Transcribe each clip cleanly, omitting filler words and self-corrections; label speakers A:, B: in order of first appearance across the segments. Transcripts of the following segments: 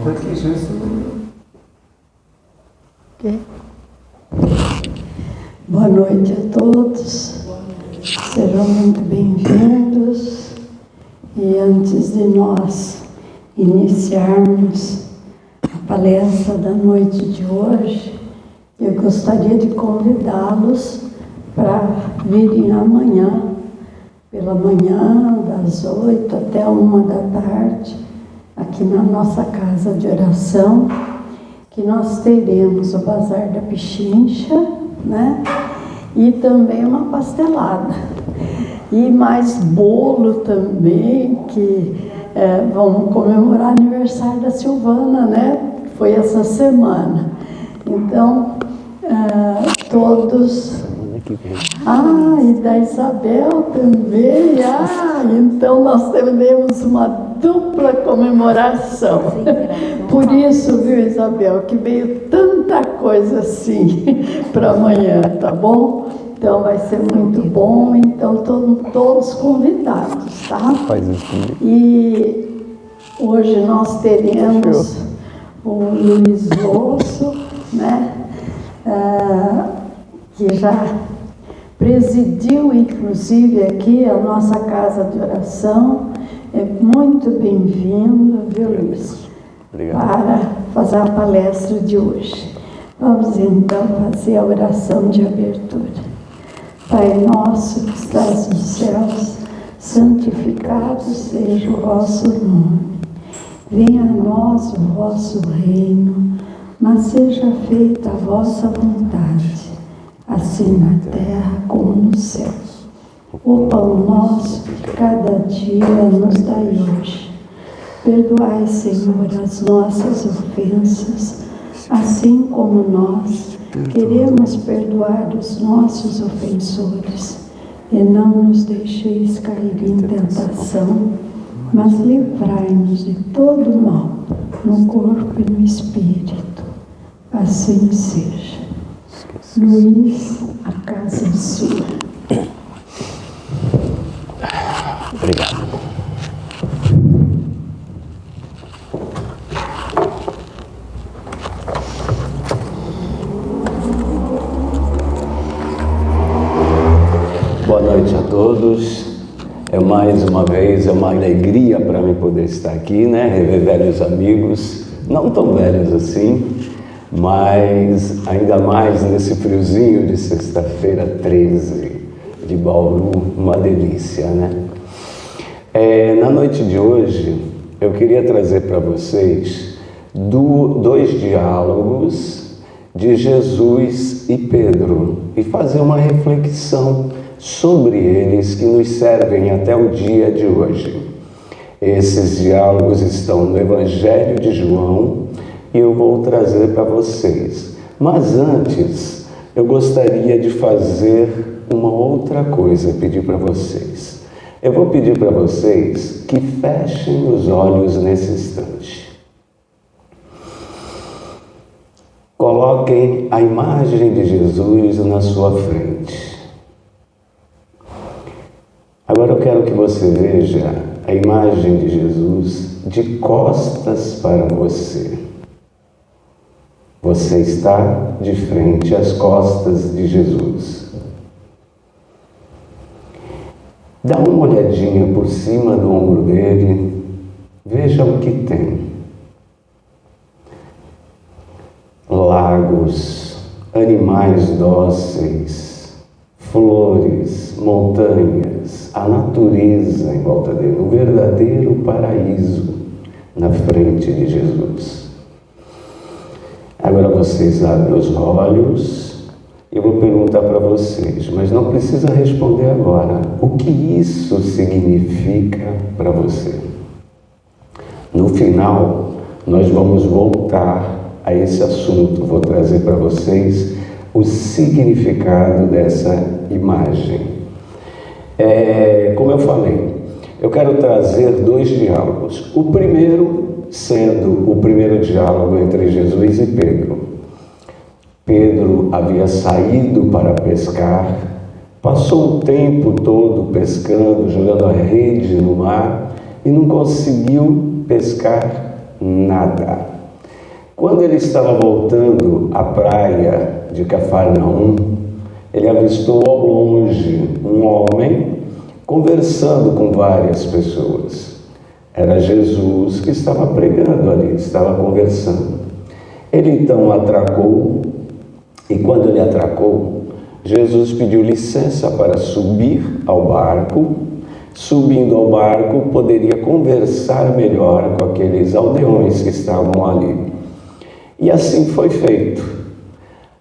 A: aqui, Jesus.
B: Okay. Boa noite a todos. Sejam muito bem-vindos. E antes de nós iniciarmos a palestra da noite de hoje, eu gostaria de convidá-los para virem amanhã, pela manhã, das 8 até 1 da tarde, aqui na nossa casa de oração, que nós teremos o Bazar da Pichincha, né? E também uma pastelada. E mais bolo também, que vamos comemorar o aniversário da Silvana, né? Foi essa semana. Então, todos... e da Isabel também. Então nós teremos uma dupla comemoração. Por isso, viu, Isabel, que veio tanta coisa assim para amanhã, tá bom? Então vai ser muito bom. Então todos convidados, tá? E hoje nós teremos o Luiz Osso, né? Que já presidiu, inclusive, aqui a nossa casa de oração. É muito bem-vindo, viu, Luiz? Obrigado. Para fazer a palestra de hoje. Vamos, então, fazer a oração de abertura. Pai nosso que estás nos céus, santificado seja o vosso nome. Venha a nós o vosso reino, mas seja feita a vossa vontade, assim na terra como no céu. O pão nosso de cada dia nos dai hoje. Perdoai, Senhor, as nossas ofensas, assim como nós queremos perdoar os nossos ofensores. E não nos deixeis cair em tentação, mas livrai-nos de todo mal, no corpo e no espírito. Assim seja. Luiz, a casa é sua.
C: Obrigado. Boa noite a todos. Mais uma vez, é uma alegria para mim poder estar aqui, né? Rever velhos amigos, não tão velhos assim, mas ainda mais nesse friozinho de sexta-feira 13 de Bauru, uma delícia, né? Na noite de hoje, eu queria trazer para vocês dois diálogos de Jesus e Pedro e fazer uma reflexão sobre eles que nos servem até o dia de hoje. Esses diálogos estão no Evangelho de João e eu vou trazer para vocês. Mas antes, eu gostaria de fazer uma outra coisa, pedir para vocês. Eu vou pedir para vocês que fechem os olhos nesse instante. Coloquem a imagem de Jesus na sua frente. Agora eu quero que você veja a imagem de Jesus de costas para você. Você está de frente às costas de Jesus. Dá uma olhadinha por cima do ombro dele, veja o que tem. Lagos, animais dóceis, flores, montanhas, a natureza em volta dele, um verdadeiro paraíso na frente de Jesus. Agora vocês abrem os olhos. Eu vou perguntar para vocês, mas não precisa responder agora. O que isso significa para você? No final, nós vamos voltar a esse assunto. Vou trazer para vocês o significado dessa imagem. Como eu falei, eu quero trazer dois diálogos. O primeiro sendo o primeiro diálogo entre Jesus e Pedro. Pedro havia saído para pescar, passou o tempo todo pescando, jogando a rede no mar e não conseguiu pescar nada. Quando ele estava voltando à praia de Cafarnaum, ele avistou ao longe um homem conversando com várias pessoas. Era Jesus que estava pregando ali, estava conversando. Ele então atracou, e quando ele atracou, Jesus pediu licença para subir ao barco. Subindo ao barco, poderia conversar melhor com aqueles aldeões que estavam ali. E assim foi feito.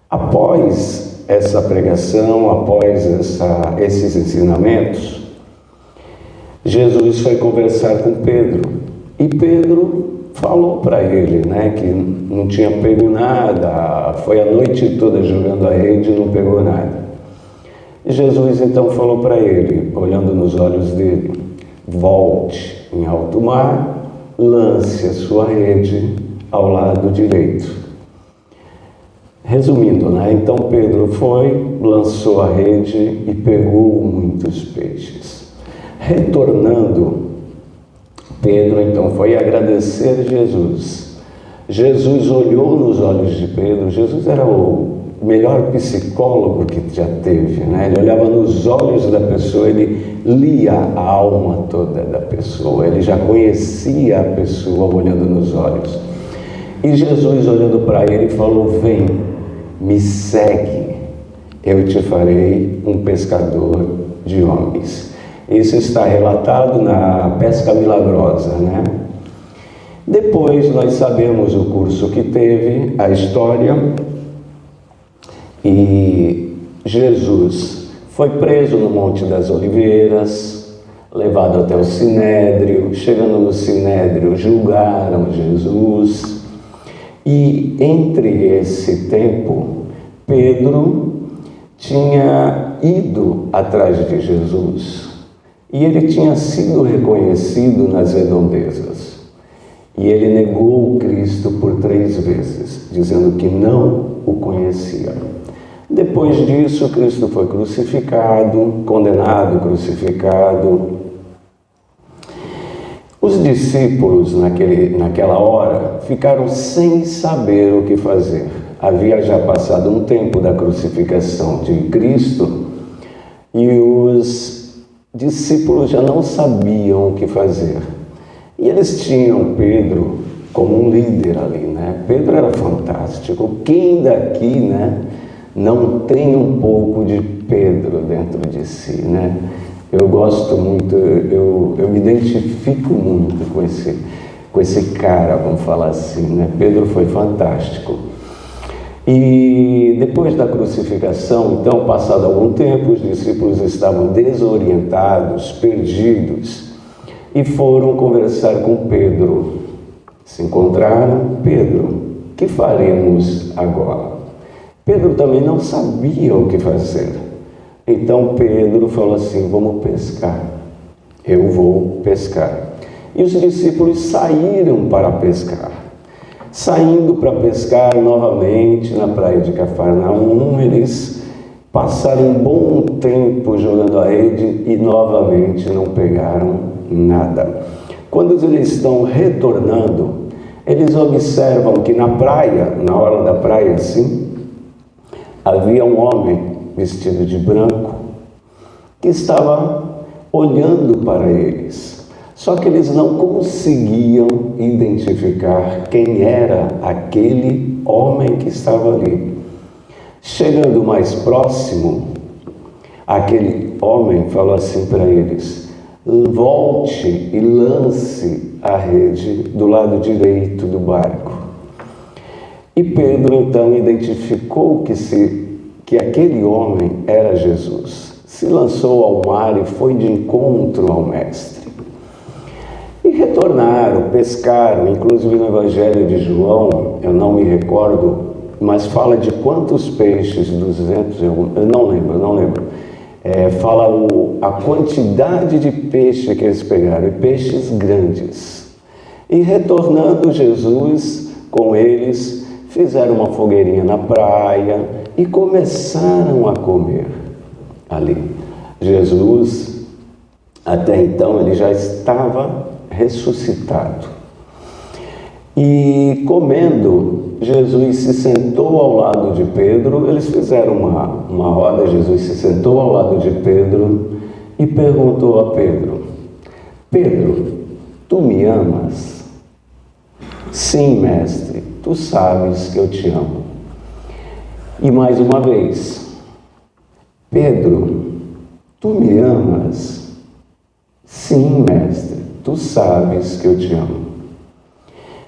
C: Após essa pregação, após esses ensinamentos, Jesus foi conversar com Pedro. E Pedro falou para ele, que não tinha pego nada, foi a noite toda jogando a rede e não pegou nada. E Jesus então falou para ele, olhando nos olhos dele: volte em alto mar, lance a sua rede ao lado direito. Resumindo, então Pedro foi, lançou a rede e pegou muitos peixes. Retornando, Pedro então foi agradecer Jesus. Jesus olhou nos olhos de Pedro. Jesus era o melhor psicólogo que já teve, Ele olhava nos olhos da pessoa, ele lia a alma toda da pessoa, ele já conhecia a pessoa olhando nos olhos. E Jesus, olhando para ele, falou: vem, me segue, eu te farei um pescador de homens. Isso está relatado na Pesca Milagrosa, Depois nós sabemos o curso que teve, a história, e Jesus foi preso no Monte das Oliveiras, levado até o Sinédrio. Chegando no Sinédrio, julgaram Jesus. E entre esse tempo, Pedro tinha ido atrás de Jesus e ele tinha sido reconhecido nas redondezas. E ele negou o Cristo por 3 vezes, dizendo que não o conhecia. Depois disso, Cristo foi crucificado, condenado, crucificado. Os discípulos, naquela hora, ficaram sem saber o que fazer. Havia já passado um tempo da crucificação de Cristo e os discípulos já não sabiam o que fazer. E eles tinham Pedro como um líder ali, Pedro era fantástico. Quem daqui, não tem um pouco de Pedro dentro de si, Eu gosto muito, eu me identifico muito com esse cara, vamos falar assim, Pedro foi fantástico. E depois da crucificação, então, passado algum tempo, os discípulos estavam desorientados, perdidos, e foram conversar com Pedro. Se encontraram: Pedro, que faremos agora? Pedro também não sabia o que fazer. Então Pedro falou assim: vamos pescar. Eu vou pescar. E os discípulos saíram para pescar. Saindo para pescar novamente na praia de Cafarnaum, eles passaram um bom tempo jogando a rede e novamente não pegaram nada. Quando eles estão retornando, eles observam que na praia, na hora da praia assim, havia um homem vestido de branco que estava olhando para eles. Só que eles não conseguiam identificar quem era aquele homem que estava ali. Chegando mais próximo, aquele homem falou assim para eles: volte e lance a rede do lado direito do barco. E Pedro então identificou que aquele homem era Jesus. Se lançou ao mar e foi de encontro ao Mestre. E retornaram, pescaram, inclusive no Evangelho de João, eu não me recordo, mas fala de quantos peixes, 200, eu não lembro. Fala a quantidade de peixe que eles pegaram, e peixes grandes. E retornando Jesus com eles, fizeram uma fogueirinha na praia e começaram a comer ali. Jesus, até então, ele já estava ressuscitado. E comendo, Jesus se sentou ao lado de Pedro. Eles fizeram uma roda. Jesus se sentou ao lado de Pedro e perguntou a Pedro: Pedro, tu me amas? Sim, mestre, tu sabes que eu te amo. E mais uma vez: Pedro, tu me amas? Sim, mestre, tu sabes que eu te amo.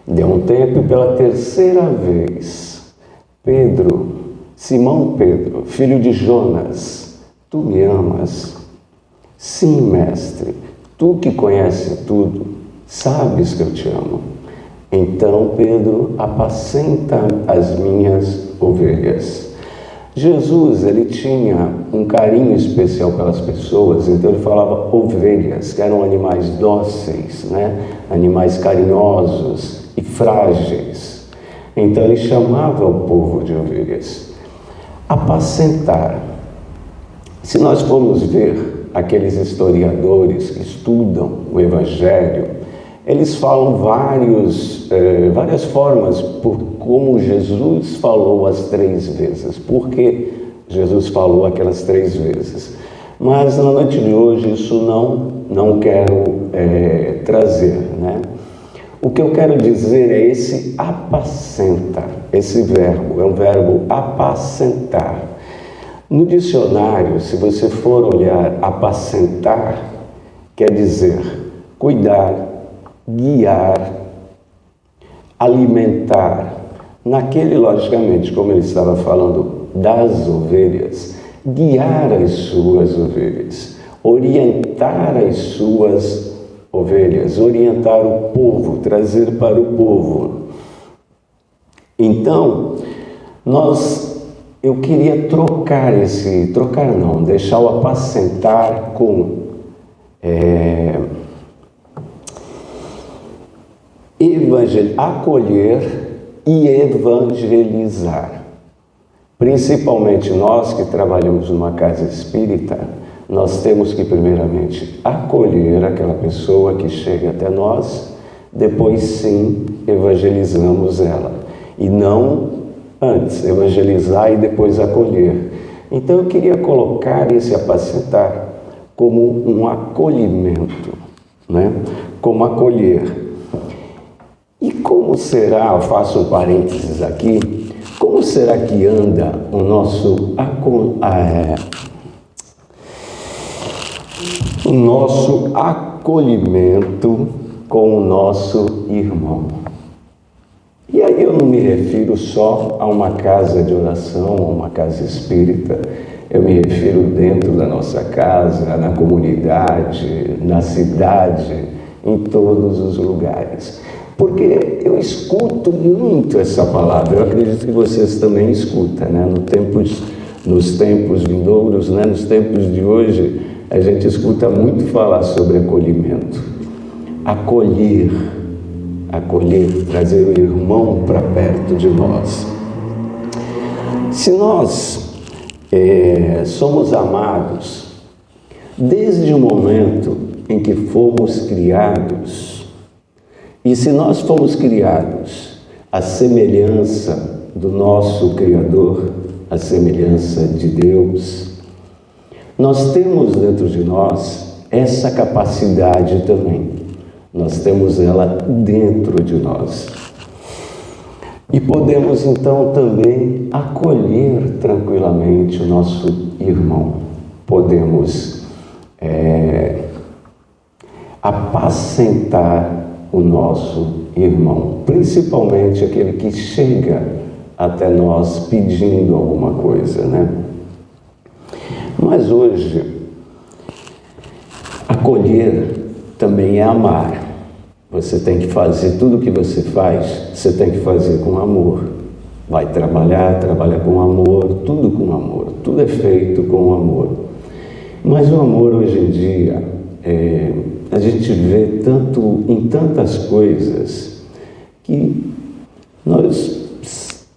C: Deu um tempo e pela terceira vez: Pedro, Simão Pedro, filho de Jonas, tu me amas? Sim, mestre, tu que conheces tudo, sabes que eu te amo. Então, Pedro, apacenta as minhas ovelhas. Jesus, ele tinha um carinho especial pelas pessoas, então ele falava ovelhas, que eram animais dóceis, né? Animais carinhosos e frágeis. Então ele chamava o povo de ovelhas. Apacentar. Se nós formos ver aqueles historiadores que estudam o Evangelho, eles falam várias formas por como Jesus falou as 3 vezes. Por que Jesus falou aquelas 3 vezes? Mas na noite de hoje isso não quero trazer, né? O que eu quero dizer é esse apacenta, esse verbo, é um verbo apacentar. No dicionário, se você for olhar apacentar, quer dizer cuidar, guiar, alimentar. Naquele, logicamente, como ele estava falando das ovelhas, guiar as suas ovelhas, orientar as suas ovelhas, orientar o povo, trazer para o povo. Então, eu queria deixar o apacentar com acolher e evangelizar. Principalmente nós que trabalhamos numa casa espírita, nós temos que primeiramente acolher aquela pessoa que chega até nós, depois sim evangelizamos ela. E não antes, evangelizar e depois acolher. Então eu queria colocar esse apacentar como um acolhimento, né? Como acolher. E como será, eu faço um parênteses aqui, como será que anda o nosso acolhimento com o nosso irmão? E aí eu não me refiro só a uma casa de oração, a uma casa espírita, eu me refiro dentro da nossa casa, na comunidade, na cidade, em todos os lugares. Porque eu escuto muito essa palavra, eu acredito que vocês também escutam, né? Nos tempos vindouros, né? Nos tempos de hoje, a gente escuta muito falar sobre acolhimento. Acolher, trazer o irmão para perto de nós. Se nós somos amados desde o momento em que fomos criados, e se nós fomos criados à semelhança do nosso Criador, à semelhança de Deus, nós temos dentro de nós essa capacidade também. Nós temos ela dentro de nós. E podemos então também acolher tranquilamente o nosso irmão. Podemos apacentar o nosso irmão, principalmente aquele que chega até nós pedindo alguma coisa, né? Mas hoje, acolher também é amar. Você tem que fazer tudo o que você faz, você tem que fazer com amor. Vai trabalhar com amor, tudo é feito com amor. Mas o amor hoje em dia, a gente vê em tantas coisas que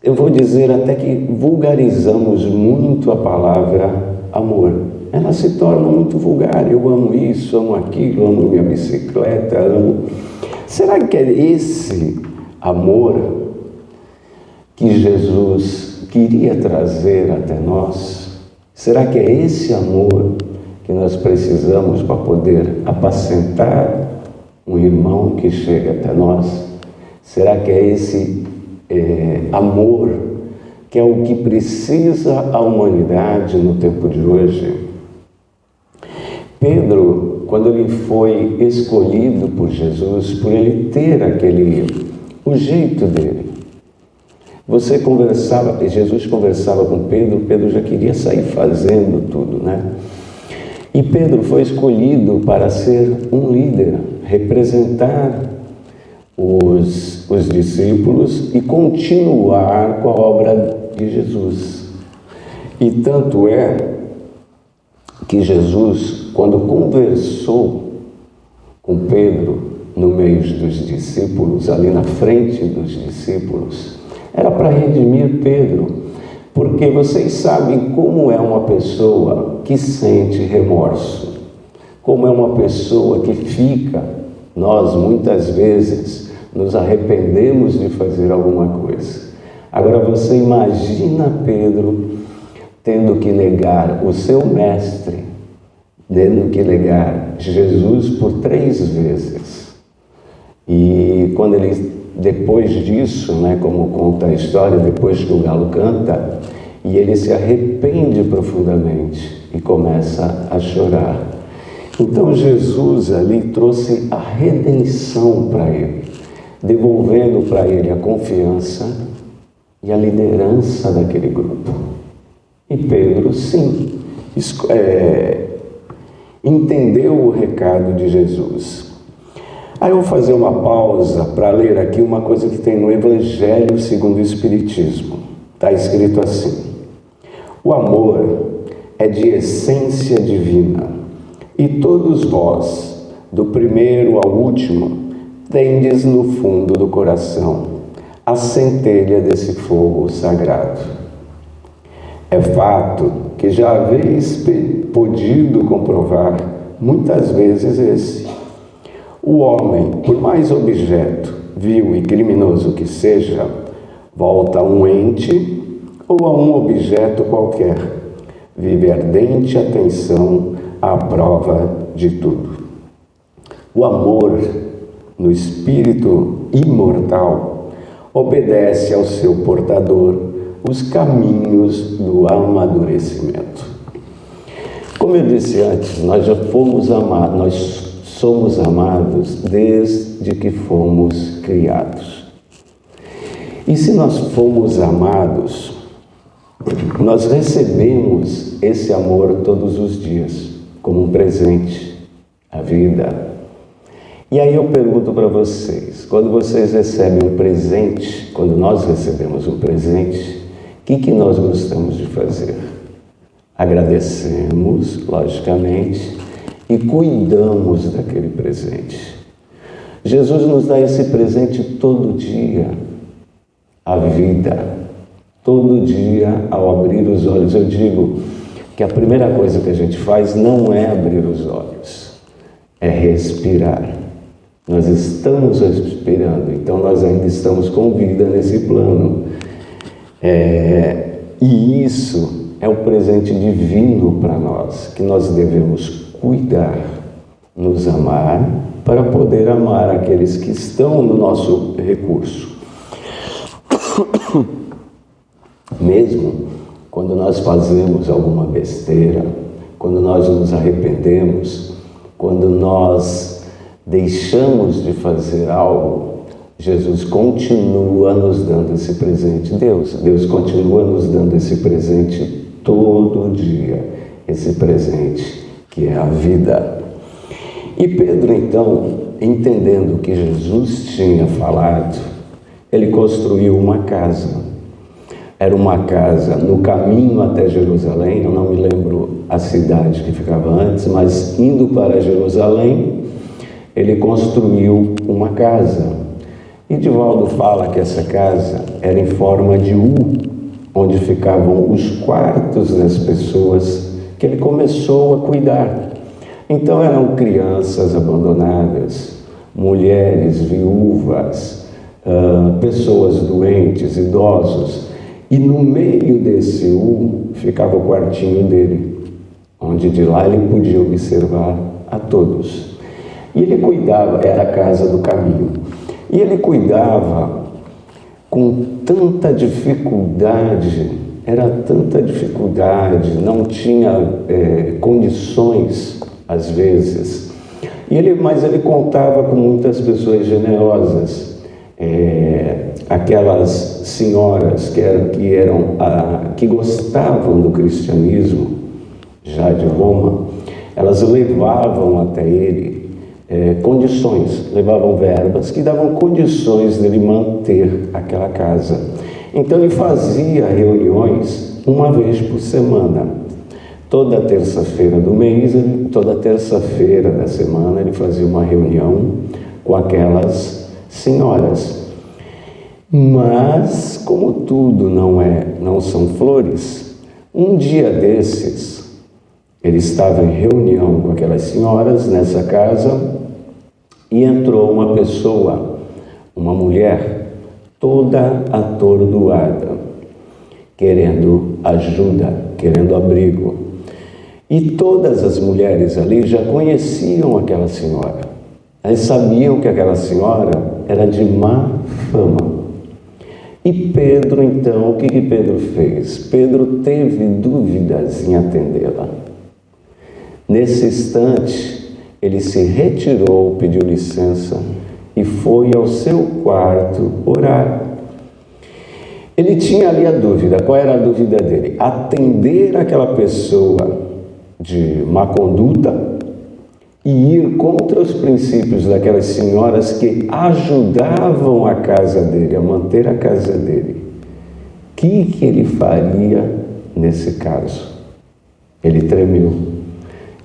C: eu vou dizer até que vulgarizamos muito a palavra amor. Ela se torna muito vulgar. Eu amo isso, amo aquilo, amo minha bicicleta, amo... Será que é esse amor que Jesus queria trazer até nós? Será que é esse amor que nós precisamos para poder apacentar um irmão que chega até nós? Será que é esse amor que é o que precisa a humanidade no tempo de hoje? Pedro, quando ele foi escolhido por Jesus, por ele ter o jeito dele, Jesus conversava com Pedro, Pedro já queria sair fazendo tudo, né? E Pedro foi escolhido para ser um líder, representar os discípulos e continuar com a obra de Jesus. E tanto é que Jesus, quando conversou com Pedro no meio dos discípulos, ali na frente dos discípulos, era para redimir Pedro, porque vocês sabem como é uma pessoa que sente remorso, como é uma pessoa que nós muitas vezes nos arrependemos de fazer alguma coisa. Agora você imagina Pedro tendo que negar o seu mestre, tendo que negar Jesus por 3 vezes. E quando depois disso, né, como conta a história, depois que o galo canta, e ele se arrepende profundamente e começa a chorar. Então Jesus ali trouxe a redenção para ele, devolvendo para ele a confiança e a liderança daquele grupo. E Pedro, sim, entendeu o recado de Jesus. Aí eu vou fazer uma pausa para ler aqui uma coisa que tem no Evangelho segundo o Espiritismo. Está escrito assim: o amor é de essência divina, e todos vós, do primeiro ao último, tendes no fundo do coração a centelha desse fogo sagrado. É fato que já haveis podido comprovar muitas vezes esse. O homem, por mais objeto, vil e criminoso que seja, volta a um ente ou a um objeto qualquer, vive ardente atenção à prova de tudo. O amor, no espírito imortal, obedece ao seu portador os caminhos do amadurecimento. Como eu disse antes, nós já fomos amados, nós somos amados desde que fomos criados. E se nós fomos amados, nós recebemos esse amor todos os dias, como um presente, a vida. E aí eu pergunto para vocês, quando vocês recebem um presente, quando nós recebemos um presente, o que nós gostamos de fazer? Agradecemos, logicamente, e cuidamos daquele presente. Jesus nos dá esse presente todo dia, a vida. Todo dia, ao abrir os olhos, eu digo que a primeira coisa que a gente faz não é abrir os olhos, é respirar. Nós estamos respirando, então nós ainda estamos com vida nesse plano. E isso é um presente divino para nós, que nós devemos cuidar, nos amar, para poder amar aqueles que estão no nosso recurso. Mesmo quando nós fazemos alguma besteira, quando nós nos arrependemos, quando nós deixamos de fazer algo, Jesus continua nos dando esse presente. Deus continua nos dando esse presente todo dia, esse presente que é a vida. E Pedro, então, entendendo o que Jesus tinha falado, ele construiu uma casa. Era uma casa no caminho até Jerusalém, eu não me lembro a cidade que ficava antes, mas indo para Jerusalém, ele construiu uma casa. E Divaldo fala que essa casa era em forma de U, onde ficavam os quartos das pessoas que ele começou a cuidar. Então eram crianças abandonadas, mulheres viúvas, pessoas doentes, idosos, e no meio desse U ficava o quartinho dele, onde de lá ele podia observar a todos. E ele cuidava, era a casa do caminho, e ele cuidava com tanta dificuldade, era tanta dificuldade, não tinha condições às vezes, mas ele contava com muitas pessoas generosas, aquelas senhoras que gostavam do cristianismo, já de Roma, elas levavam até ele condições, levavam verbas que davam condições dele manter aquela casa. Então ele fazia reuniões uma vez por semana. Toda terça-feira do mês, toda terça-feira da semana, ele fazia uma reunião com aquelas senhoras. Mas, como tudo não são flores, um dia desses, ele estava em reunião com aquelas senhoras nessa casa e entrou uma pessoa, uma mulher, toda atordoada, querendo ajuda, querendo abrigo. E todas as mulheres ali já conheciam aquela senhora. Elas sabiam que aquela senhora era de má fama. E Pedro, então, o que Pedro fez? Pedro teve dúvidas em atendê-la. Nesse instante, ele se retirou, pediu licença e foi ao seu quarto orar. Ele tinha ali a dúvida. Qual era a dúvida dele? Atender aquela pessoa de má conduta e ir contra os princípios daquelas senhoras que ajudavam a casa dele, a manter a casa dele. O que ele faria nesse caso? Ele tremeu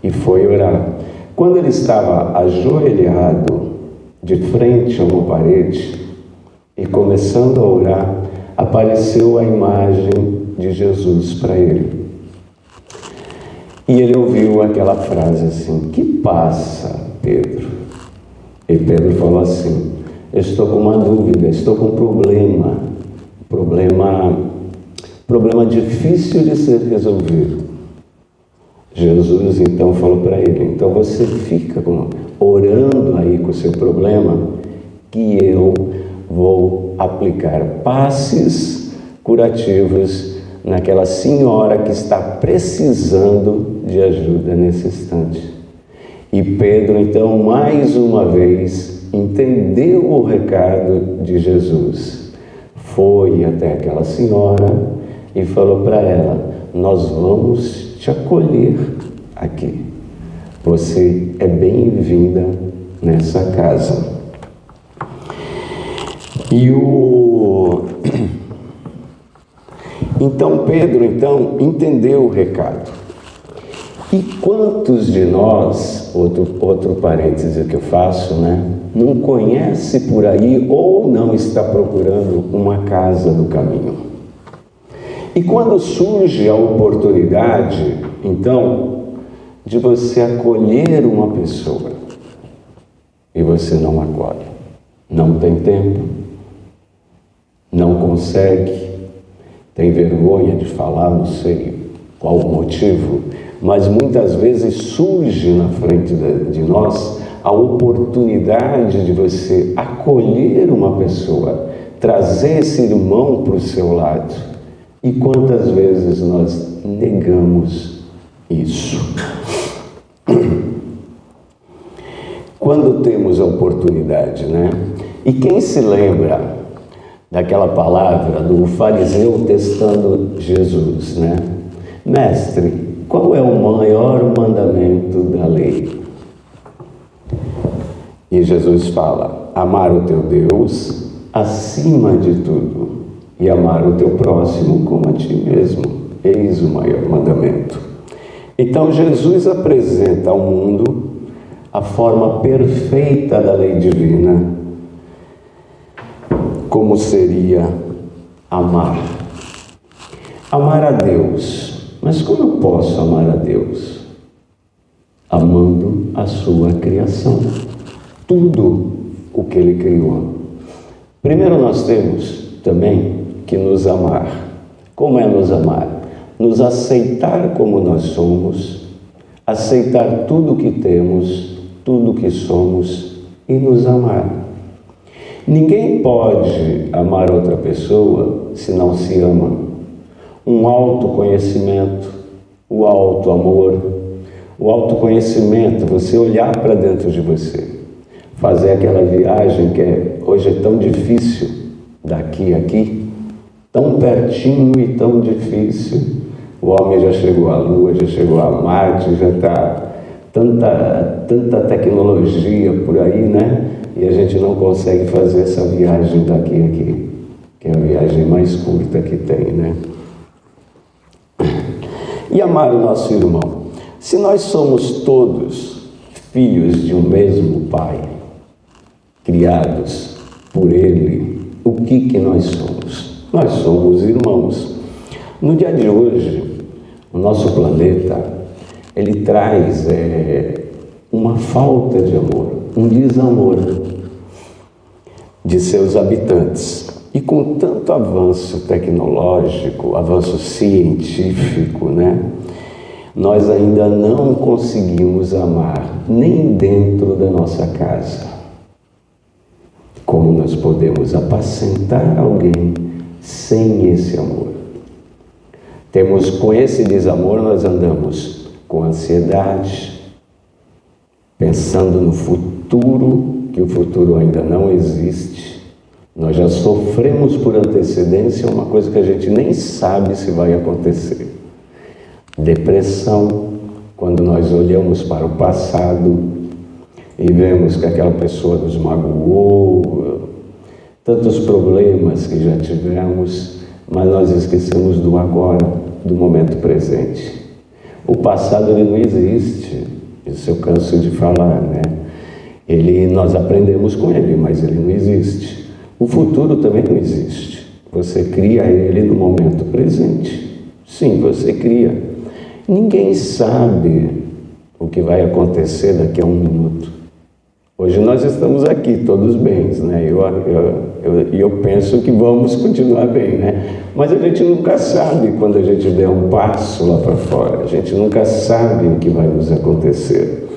C: e foi orar. Quando ele estava ajoelhado de frente a uma parede e começando a orar, apareceu a imagem de Jesus para ele. E ele ouviu aquela frase assim: "Que passa, Pedro?" E Pedro falou assim: "Estou com uma dúvida, estou com um problema difícil de ser resolvido." Jesus então falou para ele: "Então você fica orando aí com o seu problema, que eu vou aplicar passes curativos naquela senhora que está precisando de ajuda nesse instante." E Pedro, então, mais uma vez, entendeu o recado de Jesus. Foi até aquela senhora e falou para ela: "Nós vamos te acolher aqui. Você é bem-vinda nessa casa." Então Pedro entendeu o recado. E quantos de nós, outro parêntese que eu faço, não conhece por aí ou não está procurando uma casa do caminho? E quando surge a oportunidade, então, de você acolher uma pessoa e você não acolhe, não tem tempo, não consegue, tem vergonha de falar, não sei qual o motivo, mas muitas vezes surge na frente de nós a oportunidade de você acolher uma pessoa, trazer esse irmão para o seu lado. E quantas vezes nós negamos isso? Quando temos a oportunidade, E quem se lembra daquela palavra do fariseu testando Jesus, "Mestre, qual é o maior mandamento da lei?" E Jesus fala: "Amar o teu Deus acima de tudo e amar o teu próximo como a ti mesmo. Eis o maior mandamento." Então Jesus apresenta ao mundo a forma perfeita da lei divina, como seria amar. Amar a Deus. Mas como eu posso amar a Deus? Amando a sua criação. Tudo o que Ele criou. Primeiro nós temos também que nos amar. Como é nos amar? Nos aceitar como nós somos, aceitar tudo que temos, tudo que somos e nos amar. Ninguém pode amar outra pessoa se não se ama. Um autoconhecimento, o autoamor, o autoconhecimento, você olhar para dentro de você, fazer aquela viagem que hoje é tão difícil, daqui a aqui, tão pertinho e tão difícil. O homem já chegou à Lua, já chegou a Marte, já está tanta tecnologia por aí, né? E a gente não consegue fazer essa viagem daqui a aqui, que é a viagem mais curta que tem, né? E amar o nosso irmão. Se nós somos todos filhos de um mesmo Pai, criados por Ele, o que nós somos? Nós somos irmãos. No dia de hoje, o nosso planeta, ele traz uma falta de amor, um desamor de seus habitantes. E com tanto avanço tecnológico, avanço científico, né? Nós ainda não conseguimos amar nem dentro da nossa casa. Como nós podemos apacentar alguém sem esse amor? Temos, com esse desamor, nós andamos com ansiedade, pensando no futuro, que o futuro ainda não existe. Nós já sofremos por antecedência uma coisa que a gente nem sabe se vai acontecer. Depressão, quando nós olhamos para o passado e vemos que aquela pessoa nos magoou, tantos problemas que já tivemos, mas nós esquecemos do agora, do momento presente. O passado ele não existe, isso eu canso de falar, né? Nós aprendemos com ele, mas ele não existe. O futuro também não existe. Você cria ele no momento presente. Sim, você cria. Ninguém sabe o que vai acontecer daqui a um minuto. Hoje nós estamos aqui, todos bens, né? Eu penso que vamos continuar bem, né? Mas a gente nunca sabe quando a gente der um passo lá para fora. A gente nunca sabe o que vai nos acontecer.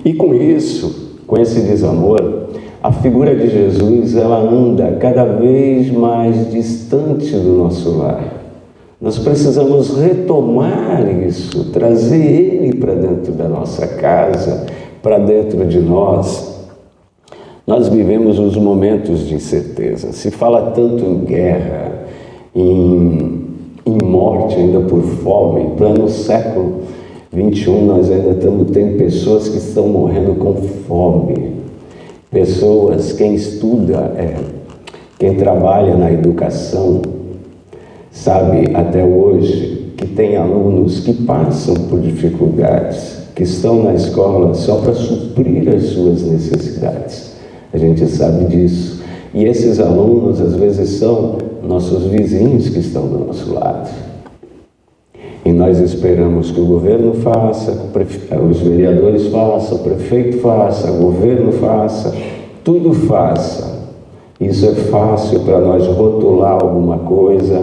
C: E com isso, com esse desamor, a figura de Jesus, ela anda cada vez mais distante do nosso lar. Nós precisamos retomar isso, trazer ele para dentro da nossa casa, para dentro de nós. Nós vivemos os momentos de incerteza. Se fala tanto em guerra, em morte ainda por fome. Em pleno século XXI nós ainda tem pessoas que estão morrendo com fome. Pessoas, quem estuda, quem trabalha na educação, sabe até hoje que tem alunos que passam por dificuldades, que estão na escola só para suprir as suas necessidades. A gente sabe disso. E esses alunos, às vezes, são nossos vizinhos que estão do nosso lado. E nós esperamos que o governo faça, os vereadores façam, o prefeito faça, o governo faça, tudo faça. Isso é fácil para nós rotular alguma coisa,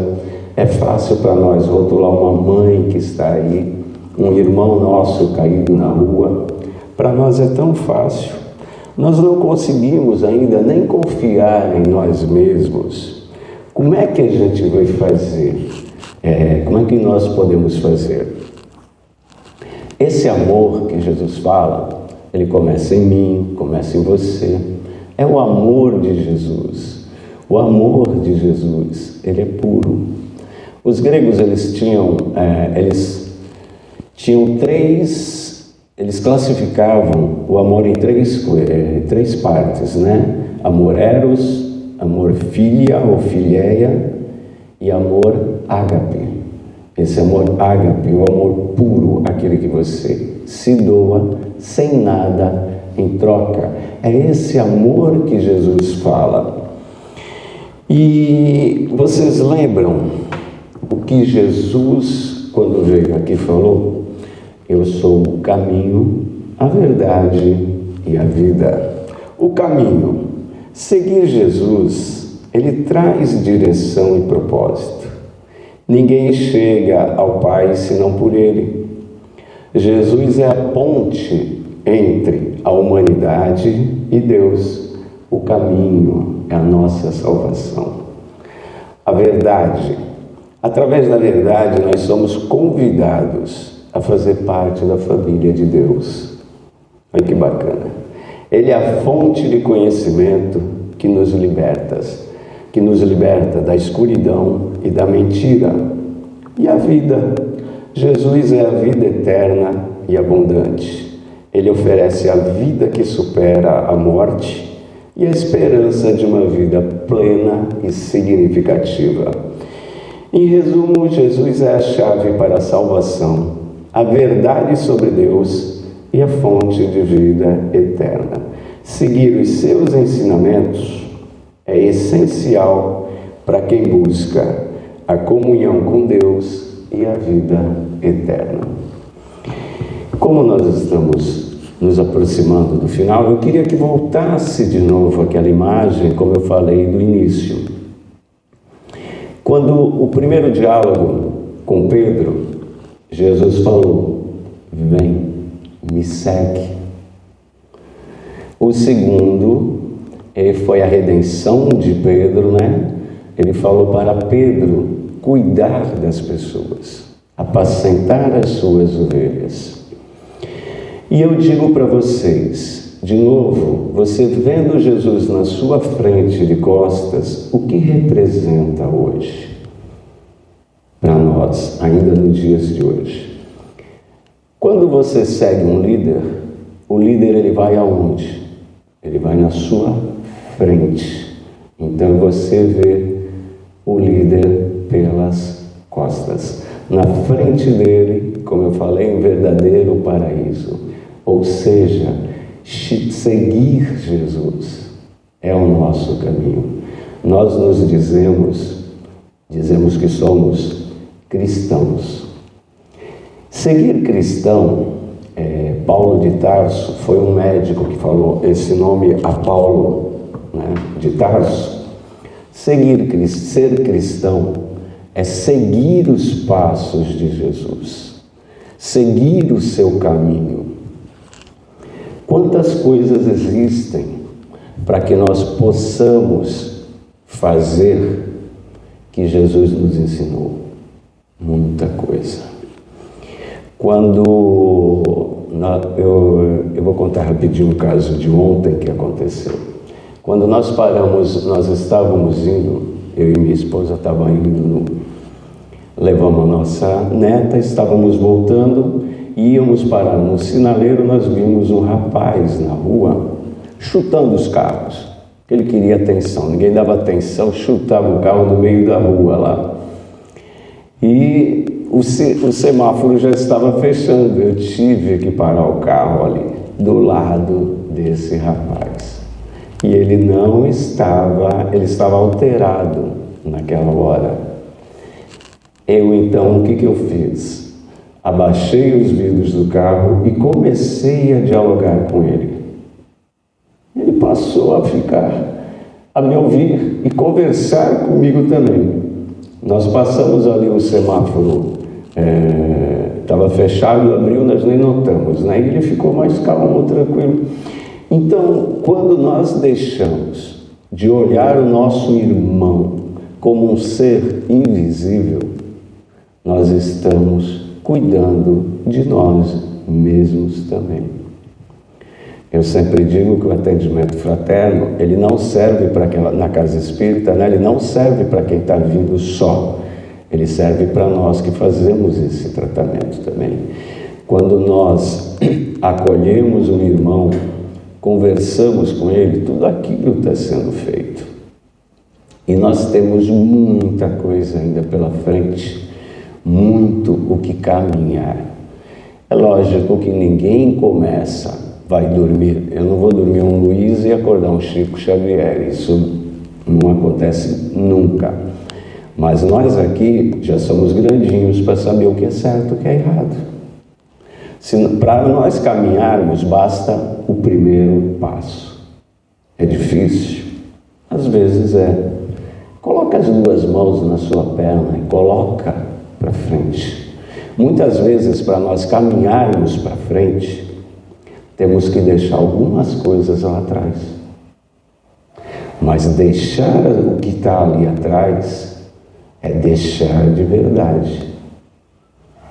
C: é fácil para nós rotular uma mãe que está aí, um irmão nosso caído na rua. Para nós é tão fácil. Nós não conseguimos ainda nem confiar em nós mesmos. Como é que a gente vai fazer? Como é que nós podemos fazer? Esse amor que Jesus fala, ele começa em mim, começa em você. É o amor de Jesus. O amor de Jesus, ele é puro. Os gregos, eles classificavam o amor em três partes, né? Amor eros, amor filia ou fileia e amor ágape. Esse amor ágape, o amor puro, aquele que você se doa sem nada em troca. É esse amor que Jesus fala. E vocês lembram o que Jesus, quando veio aqui, falou? Eu sou o caminho, a verdade e a vida. O caminho. Seguir Jesus, ele traz direção e propósito. Ninguém chega ao Pai senão por ele. Jesus é a ponte entre a humanidade e Deus. O caminho é a nossa salvação. A verdade. Através da verdade, nós somos convidados a fazer parte da família de Deus. Olha que bacana. Ele é a fonte de conhecimento que nos liberta da escuridão e da mentira. E a vida. Jesus é a vida eterna e abundante. Ele oferece a vida que supera a morte e a esperança de uma vida plena e significativa. Em resumo, Jesus é a chave para a salvação, a verdade sobre Deus e a fonte de vida eterna. Seguir os seus ensinamentos é essencial para quem busca a comunhão com Deus e a vida eterna. Como nós estamos nos aproximando do final, eu queria que voltasse de novo aquela imagem, como eu falei no início. Quando o primeiro diálogo com Pedro, Jesus falou: vem, me segue. O segundo foi a redenção de Pedro, né? Ele falou para Pedro cuidar das pessoas, apacentar as suas ovelhas. E eu digo para vocês, de novo, você vendo Jesus na sua frente de costas, o que representa hoje para nós, ainda nos dias de hoje? Quando você segue um líder, o líder ele vai aonde? Ele vai na sua frente. Então você vê o líder pelas costas. Na frente dele, como eu falei, um verdadeiro paraíso. Ou seja, seguir Jesus é o nosso caminho. Nós nos dizemos que somos cristãos. Seguir cristão, Paulo de Tarso foi um médico que falou esse nome a Paulo, né, de Tarso. Ser cristão é seguir os passos de Jesus, seguir o seu caminho. Quantas coisas existem para que nós possamos fazer que Jesus nos ensinou? Muita coisa. Eu vou contar rapidinho um caso de ontem que aconteceu. Quando nós paramos, nós estávamos indo, eu e minha esposa estavam indo, levamos a nossa neta, estávamos voltando, íamos parar no sinaleiro, nós vimos um rapaz na rua chutando os carros. Ele queria atenção, ninguém dava atenção, chutava o carro no meio da rua lá. E o semáforo já estava fechando, eu tive que parar o carro ali, do lado desse rapaz. E ele ele estava alterado naquela hora. Então, o que eu fiz? Abaixei os vidros do carro e comecei a dialogar com ele. Ele passou a me ouvir e conversar comigo também. Nós passamos ali o semáforo, estava fechado, abriu, nós nem notamos, né? E ele ficou mais calmo, tranquilo. Então, quando nós deixamos de olhar o nosso irmão como um ser invisível, nós estamos cuidando de nós mesmos também. Eu sempre digo que o atendimento fraterno, ele não serve na casa espírita, né? Ele não serve para quem está vindo só. Ele serve para nós que fazemos esse tratamento também. Quando nós acolhemos um irmão, conversamos com ele, tudo aquilo está sendo feito. E nós temos muita coisa ainda pela frente, muito o que caminhar. É lógico que ninguém vai dormir. Eu não vou dormir um Luiz e acordar um Chico Xavier. Isso não acontece nunca. Mas nós aqui já somos grandinhos para saber o que é certo e o que é errado. Para nós caminharmos, basta o primeiro passo. É difícil, Às vezes coloca as duas mãos na sua perna e coloca para frente. Muitas vezes, para nós caminharmos para frente, temos que deixar algumas coisas lá atrás. Mas deixar o que está ali atrás é deixar de verdade.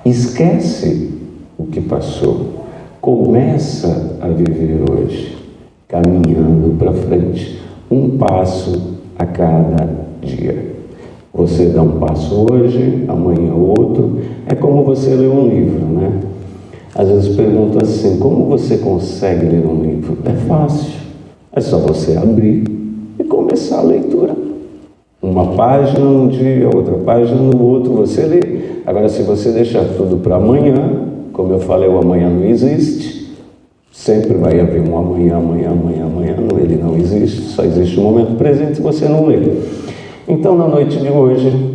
C: Esquece o que passou. Começa a viver hoje, caminhando para frente, um passo a cada dia. Você dá um passo hoje, amanhã outro. É como você ler um livro, né? Às vezes pergunto assim, como você consegue ler um livro? É fácil. É só você abrir e começar a leitura. Uma página num dia, outra página no outro, você lê. Agora, se você deixar tudo para amanhã, como eu falei, o amanhã não existe. Sempre vai haver um amanhã, ele não existe. Só existe o momento presente se você não lê. Então, na noite de hoje,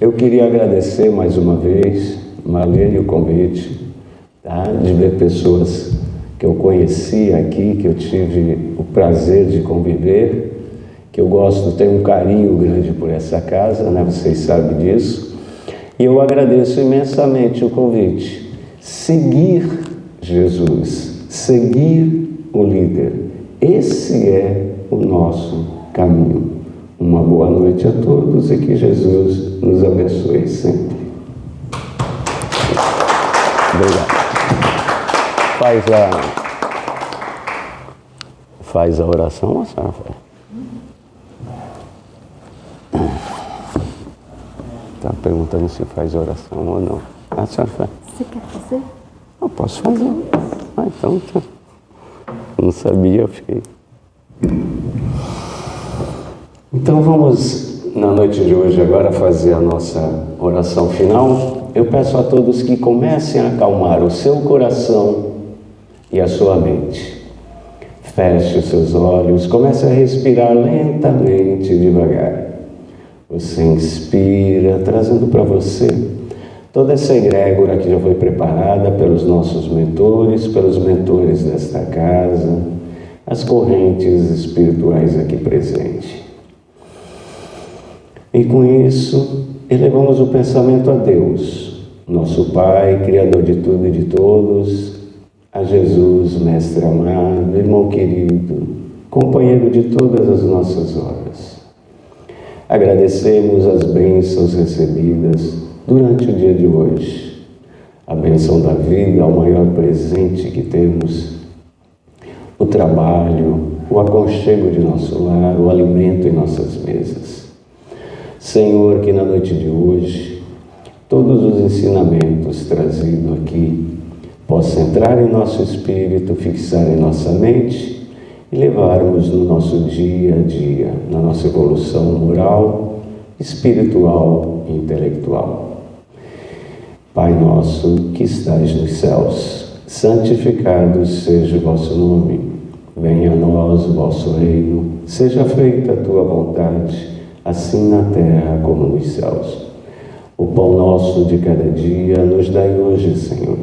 C: eu queria agradecer mais uma vez, Marlene, o convite, tá? De ver pessoas que eu conheci aqui, que eu tive o prazer de conviver, que eu gosto, tenho um carinho grande por essa casa, né? Vocês sabem disso. E eu agradeço imensamente o convite. Seguir Jesus, seguir o líder. Esse é o nosso caminho. Uma boa noite a todos e que Jesus nos abençoe sempre. Obrigado. Faz a oração, ou a senhora faz? Está perguntando se faz oração ou não. A senhora faz?
A: Você quer fazer?
C: Eu posso fazer. Então tá. Não sabia, eu fiquei. Então vamos, na noite de hoje, agora fazer a nossa oração final. Eu peço a todos que comecem a acalmar o seu coração e a sua mente. Feche os seus olhos, comece a respirar lentamente e devagar. Você inspira, trazendo para você toda essa egrégora que já foi preparada pelos nossos mentores, pelos mentores desta casa, as correntes espirituais aqui presentes. E com isso, elevamos o pensamento a Deus, nosso Pai, Criador de tudo e de todos, a Jesus, Mestre amado, irmão querido, companheiro de todas as nossas horas. Agradecemos as bênçãos recebidas durante o dia de hoje. A bênção da vida, o maior presente que temos, o trabalho, o aconchego de nosso lar, o alimento em nossas mesas. Senhor, que na noite de hoje, todos os ensinamentos trazidos aqui possam entrar em nosso espírito, fixar em nossa mente e levarmos no nosso dia a dia, na nossa evolução moral, espiritual e intelectual. Pai nosso que estais nos céus, santificado seja o vosso nome. Venha a nós o vosso reino, seja feita a tua vontade, assim na terra como nos céus. O pão nosso de cada dia nos dai hoje, Senhor.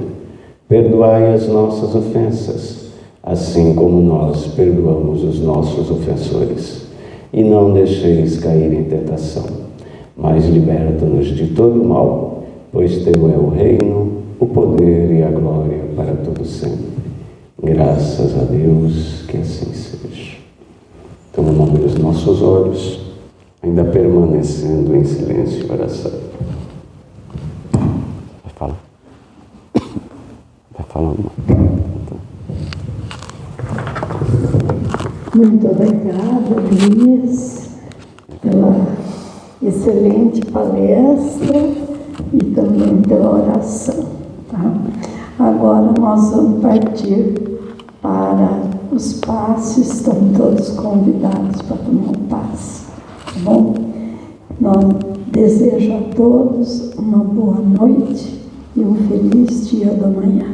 C: Perdoai as nossas ofensas, assim como nós perdoamos os nossos ofensores. E não deixeis cair em tentação, mas liberta-nos de todo mal, pois teu é o reino, o poder e a glória para todo sempre. Graças a Deus, que assim seja. Então, no nome dos nossos olhos, ainda permanecendo em silêncio e oração. Vai falar. Vai falar uma.
B: Muito obrigada, Luiz, pela excelente palestra e também pela oração. Tá? Agora nós vamos partir para os passes, estão todos convidados para tomar o passe. Tá bom? Nós desejo a todos uma boa noite e um feliz dia da manhã.